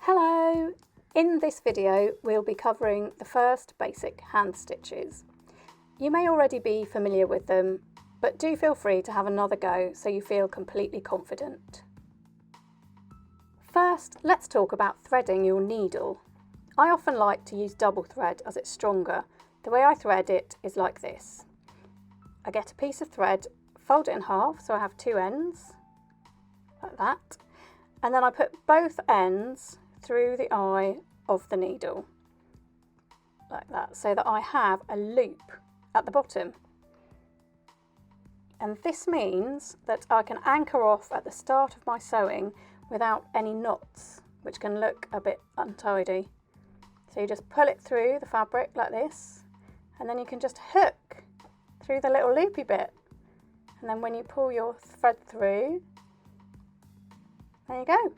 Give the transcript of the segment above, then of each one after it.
Hello! In this video we'll be covering the first basic hand stitches. You may already be familiar with them, but do feel free to have another go so you feel completely confident. First, let's talk about threading your needle. I often like to use double thread as it's stronger. The way I thread it is like this. I get a piece of thread, fold it in half so I have two ends, like that, and then I put both ends through the eye of the needle, like that, so that I have a loop at the bottom. And this means that I can anchor off at the start of my sewing without any knots, which can look a bit untidy. So you just pull it through the fabric like this, and then you can just hook through the little loopy bit. And then when you pull your thread through, there you go.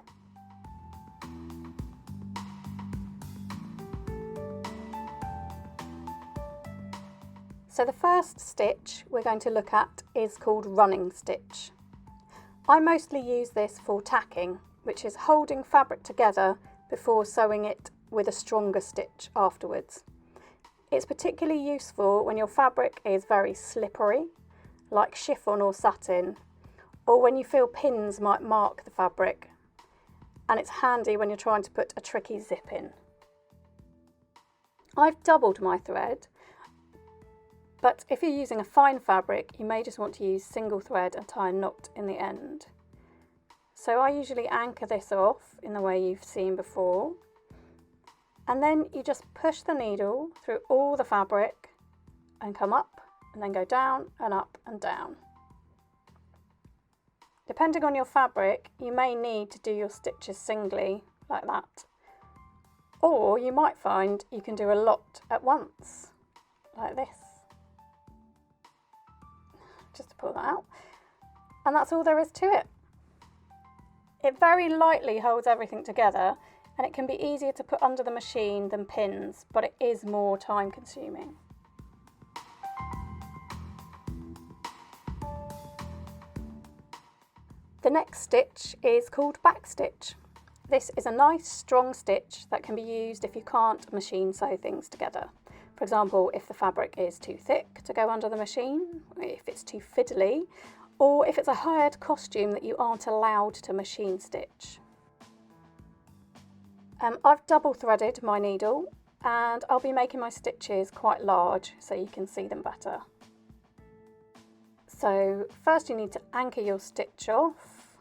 So the first stitch we're going to look at is called running stitch. I mostly use this for tacking, which is holding fabric together before sewing it with a stronger stitch afterwards. It's particularly useful when your fabric is very slippery, like chiffon or satin, or when you feel pins might mark the fabric, and it's handy when you're trying to put a tricky zip in. I've doubled my thread, but if you're using a fine fabric, you may just want to use single thread and tie a knot in the end. So I usually anchor this off in the way you've seen before, and then you just push the needle through all the fabric and come up and then go down and up and down. Depending on your fabric, you may need to do your stitches singly like that, or you might find you can do a lot at once like this. Just to pull that out, and that's all there is to it. It very lightly holds everything together, and it can be easier to put under the machine than pins, but it is more time consuming. The next stitch is called backstitch. This is a nice strong stitch that can be used if you can't machine sew things together. For example, if the fabric is too thick to go under the machine, if it's too fiddly, or if it's a hired costume that you aren't allowed to machine stitch. I've double threaded my needle, and I'll be making my stitches quite large so you can see them better. So first you need to anchor your stitch off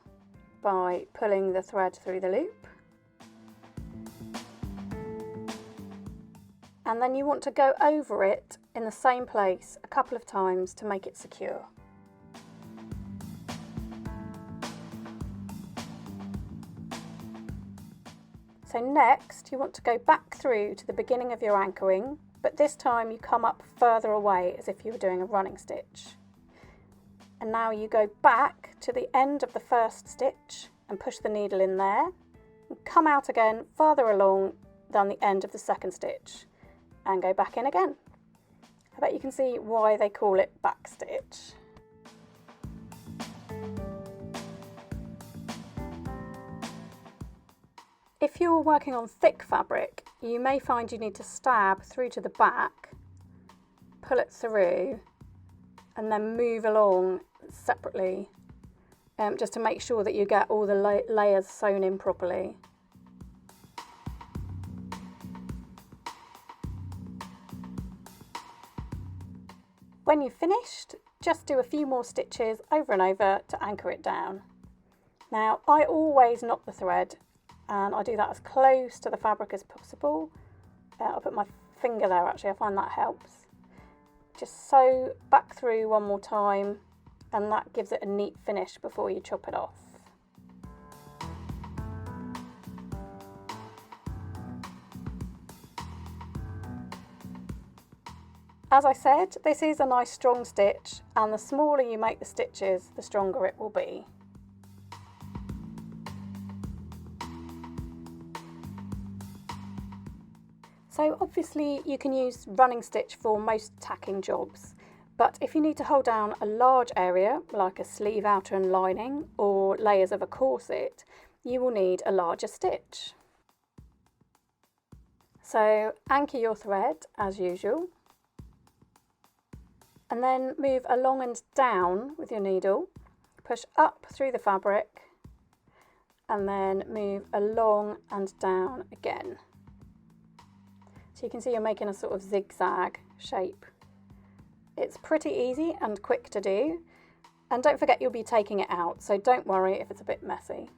by pulling the thread through the loop. And then you want to go over it in the same place a couple of times to make it secure. So next you want to go back through to the beginning of your anchoring, but this time you come up further away as if you were doing a running stitch. And now you go back to the end of the first stitch and push the needle in there, and come out again farther along than the end of the second stitch, and go back in again. I bet you can see why they call it backstitch. If you're working on thick fabric, you may find you need to stab through to the back, pull it through, and then move along separately, just to make sure that you get all the layers sewn in properly. When you've finished, just do a few more stitches over and over to anchor it down. Now, I always knot the thread, and I do that as close to the fabric as possible. I'll put my finger there actually, I find that helps. Just sew back through one more time, and that gives it a neat finish before you chop it off. As I said, this is a nice strong stitch, and the smaller you make the stitches, the stronger it will be. So obviously you can use running stitch for most tacking jobs, but if you need to hold down a large area, like a sleeve outer and lining, or layers of a corset, you will need a larger stitch. So anchor your thread as usual, and then move along and down with your needle, push up through the fabric, and then move along and down again. So you can see you're making a sort of zigzag shape. It's pretty easy and quick to do, and don't forget you'll be taking it out, so don't worry if it's a bit messy.